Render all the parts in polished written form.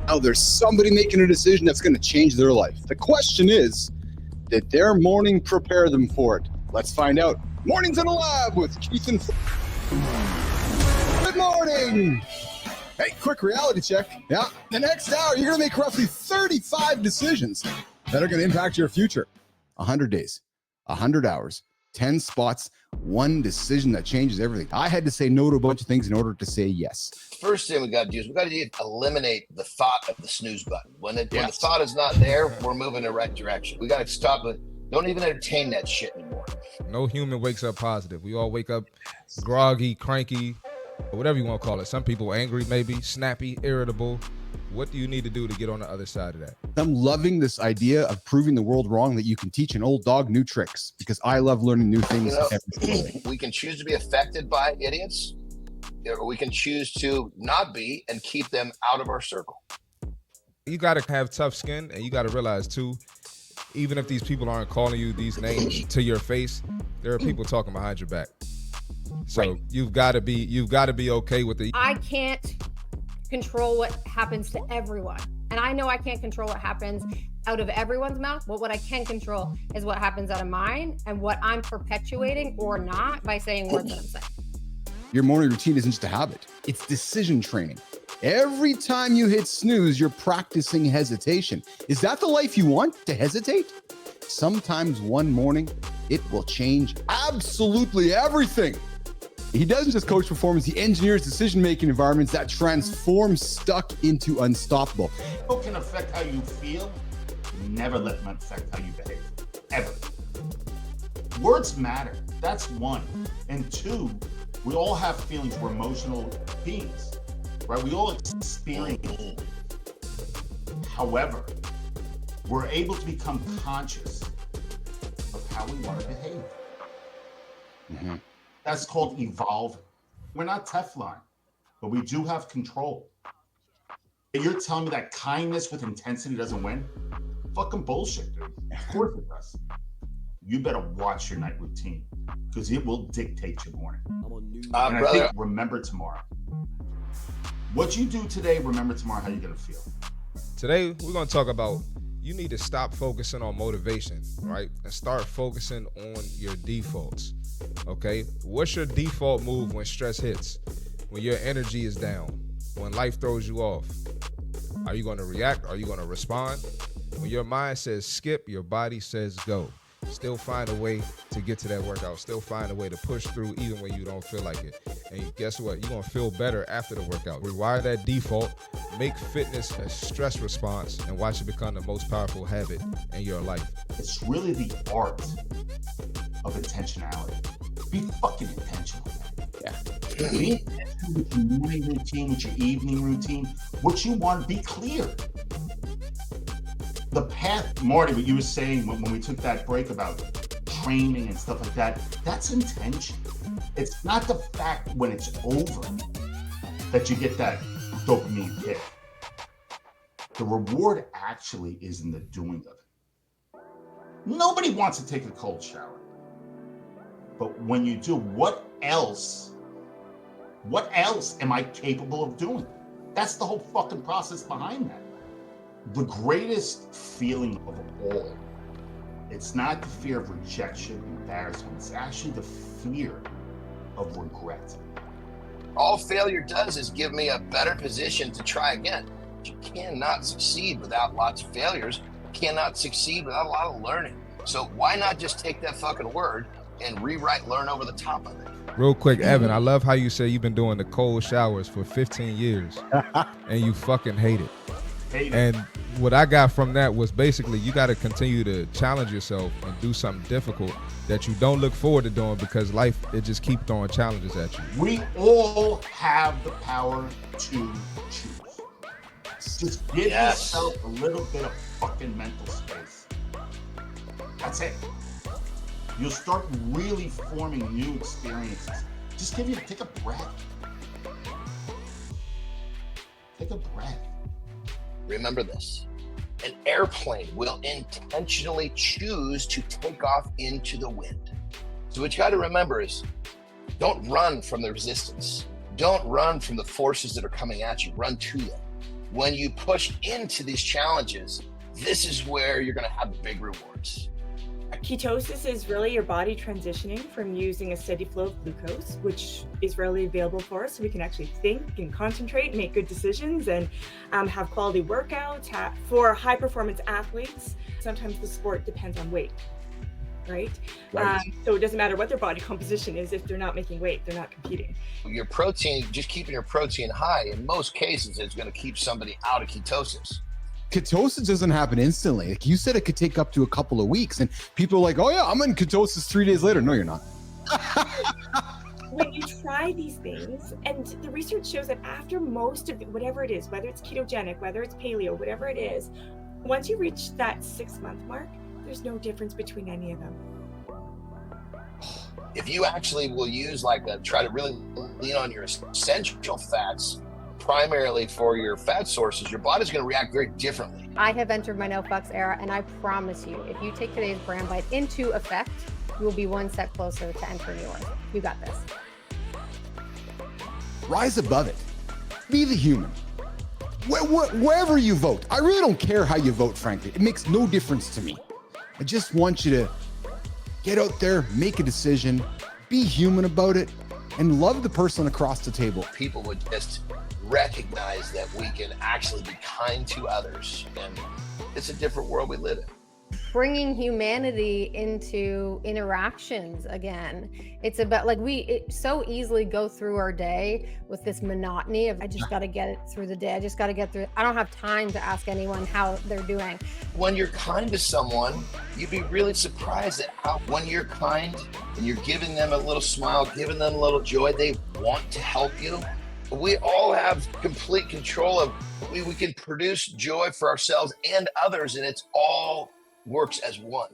Now there's somebody making a decision that's going to change their life. The question is, did their morning prepare them for it? Let's find out. Mornings in the Lab with Keith and Good morning. Hey, quick reality check. Yeah, the next hour, you're going to make roughly 35 decisions that are going to impact your future. 100 days, 100 hours, 10 spots, one decision that changes everything. I had to say no to a bunch of things in order to say yes. First thing we got to do is we got to eliminate the thought of the snooze button. When the thought is not there, we're moving in the right direction. We got to stop it. Don't even entertain that shit anymore. No human wakes up positive. We all wake up groggy, cranky, or whatever you want to call it. Some people angry, maybe, snappy, irritable. What do you need to do to get on the other side of that? I'm loving this idea of proving the world wrong, that you can teach an old dog new tricks, because I love learning new things. We can choose to be affected by idiots, or we can choose to not be and keep them out of our circle. You got to have tough skin, and you got to realize too, even if these people aren't calling you these names to your face, there are people talking behind your back. So right. You've got to be okay with it. I can't control what happens to everyone. And I know I can't control what happens out of everyone's mouth, but what I can control is what happens out of mine and what I'm perpetuating or not by saying words that I'm saying. Your morning routine isn't just a habit. It's decision training. Every time you hit snooze, you're practicing hesitation. Is that the life you want, to hesitate? Sometimes one morning, it will change absolutely everything. He doesn't just coach performance, he engineers decision-making environments that transform stuck into unstoppable. People can affect how you feel. Never let them affect how you behave, ever. Words matter, that's one. And two, we all have feelings, we're emotional beings, right? We all experience. However, we're able to become conscious of how we want to behave. Mm-hmm. That's called evolving. We're not Teflon, but we do have control. And you're telling me that kindness with intensity doesn't win? Fucking bullshit, dude. Of course it does. You better watch your night routine, because it will dictate your morning. And I think remember tomorrow. What you do today, remember tomorrow how you're gonna feel. Today, we're gonna talk about you need to stop focusing on motivation, right? And start focusing on your defaults. Okay, what's your default move when stress hits, when your energy is down, when life throws you off? Are you going to react? Are you going to respond? When your mind says skip, your body says go. Still find a way to get to that workout. Still find a way to push through even when you don't feel like it. And guess what? You're going to feel better after the workout. Rewire that default, make fitness a stress response, and watch it become the most powerful habit in your life. It's really the art of intentionality. Be fucking intentional. Yeah. Be intentional with your morning routine, with your evening routine. What you want, be clear. The path, Marty, what you were saying when we took that break about training and stuff like that, that's intention. It's not the fact when it's over that you get that dopamine hit. The reward actually is in the doing of it. Nobody wants to take a cold shower. But when you do, what else am I capable of doing? That's the whole fucking process behind that. The greatest feeling of all, it's not the fear of rejection, embarrassment, it's actually the fear of regret. All failure does is give me a better position to try again. You cannot succeed without lots of failures. You cannot succeed without a lot of learning. So why not just take that fucking word and rewrite, learn over the top of it? Real quick, Evan, I love how you say you've been doing the cold showers for 15 years and you fucking hate it. And what I got from that was basically you got to continue to challenge yourself and do something difficult that you don't look forward to doing, because life, it just keeps throwing challenges at you. We all have the power to choose. Just give yourself a little bit of fucking mental space. That's it. You'll start really forming new experiences. Just take a breath. Take a breath. Remember this. An airplane will intentionally choose to take off into the wind. So what you got to remember is, don't run from the resistance. Don't run from the forces that are coming at you. Run to them. when you push into these challenges, this is where you're going to have big rewards. Ketosis is really your body transitioning from using a steady flow of glucose, which is readily available for us, so we can actually think and concentrate, make good decisions, and have quality workouts. For high performance athletes, sometimes the sport depends on weight, right? So it doesn't matter what their body composition is. If they're not making weight, they're not competing. Your protein, just keeping your protein high, in most cases, is going to keep somebody out of ketosis. Ketosis doesn't happen instantly. Like you said, it could take up to a couple of weeks, and people are like, "Oh yeah, I'm in ketosis 3 days later." No, you're not. When you try these things, and the research shows that after most of whatever it is, whether it's ketogenic, whether it's paleo, whatever it is, once you reach that 6-month mark, there's no difference between any of them. If you actually will use try to really lean on your essential fats, primarily for your fat sources, your body's going to react very differently. I have entered my no fucks era, and I promise you, if you take today's brand bite into effect, you will be one step closer to entering yours. You got this. Rise above it. Be the human. Wherever you vote, I really don't care how you vote, frankly. It makes no difference to me. I just want you to get out there, make a decision, be human about it, and love the person across the table. People would just recognize that we can actually be kind to others, and it's a different world we live in. Bringing humanity into interactions again. It's about we so easily go through our day with this monotony of I just got to get it through the day. I just got to get through. I don't have time to ask anyone how they're doing. When you're kind to someone, you'd be really surprised at how when you're kind and you're giving them a little smile, giving them a little joy, they want to help you. We all have complete control of, we can produce joy for ourselves and others, and it's all works as one.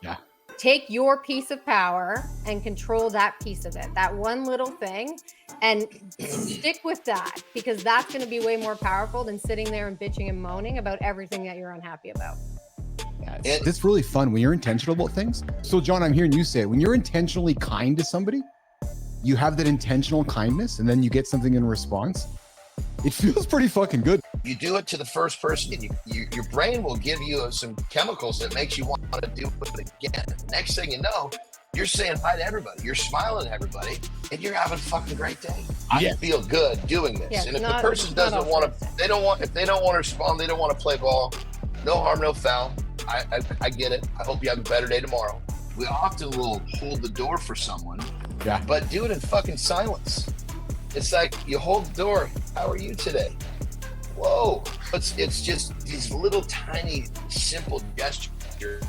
Yeah. Take your piece of power and control that piece of it, that one little thing, and stick with that, because that's going to be way more powerful than sitting there and bitching and moaning about everything that you're unhappy about. Yeah, it's really fun when you're intentional about things. So John, I'm hearing you say it. When you're intentionally kind to somebody, you have that intentional kindness, and then you get something in response. It feels pretty fucking good. You do it to the first person, and your brain will give you some chemicals that makes you want to do it again. Next thing you know, you're saying hi to everybody, you're smiling at everybody, and you're having a fucking great day. I feel good doing this. Yeah, and if the person doesn't want to, if they don't want to respond, they don't want to play ball, no harm, no foul. I get it. I hope you have a better day tomorrow. We often will hold the door for someone, but do it in fucking silence. It's like you hold the door. How are you today? Whoa. It's just these little tiny simple gestures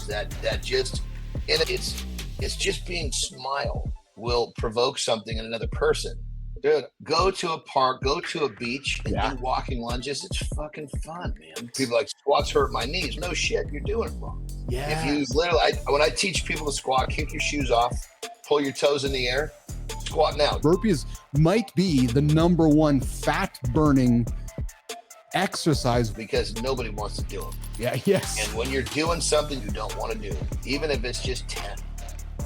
that just, and it's just being smile will provoke something in another person. Dude, go to a park, go to a beach, and do walking lunges. It's fucking fun, man. People are like, squats hurt my knees. No shit, you're doing it wrong. Yeah. If you literally, when I teach people to squat, kick your shoes off, pull your toes in the air, squat now. Burpees might be the number one fat burning exercise because nobody wants to do them. Yeah, yes. And when you're doing something you don't want to do, even if it's just 10,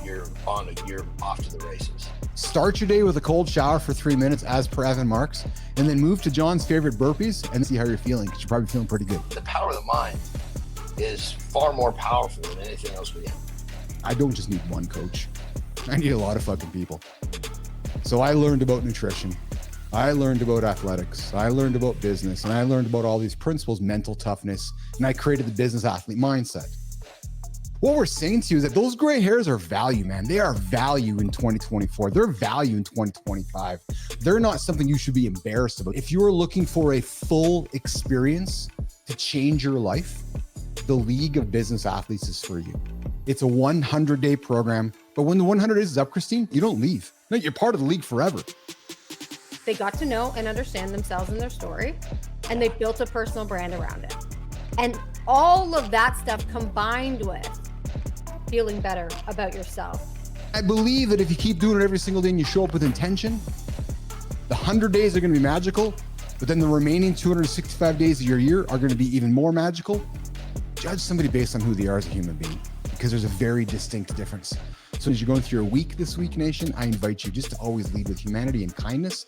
you're off to the races. Start your day with a cold shower for 3 minutes as per Evan Marks, and then move to John's favorite burpees and see how you're feeling, because you're probably feeling pretty good. The power of the mind is far more powerful than anything else we have. I don't just need one coach. I need a lot of fucking people. So I learned about nutrition. I learned about athletics. I learned about business, and I learned about all these principles, mental toughness, and I created the business athlete mindset. What we're saying to you is that those gray hairs are value, man. They are value in 2024. They're value in 2025. They're not something you should be embarrassed about. If you are looking for a full experience to change your life, the League of Business Athletes is for you. It's a 100-day program, but when the 100 days is up, Christine, you don't leave. No, you're part of the league forever. They got to know and understand themselves and their story, and they built a personal brand around it. And all of that stuff combined with feeling better about yourself. I believe that if you keep doing it every single day and you show up with intention, the 100 days are going to be magical, but then the remaining 265 days of your year are going to be even more magical. Judge somebody based on who they are as a human being, because there's a very distinct difference. So as you're going through your week this week, Nation, I invite you just to always lead with humanity and kindness,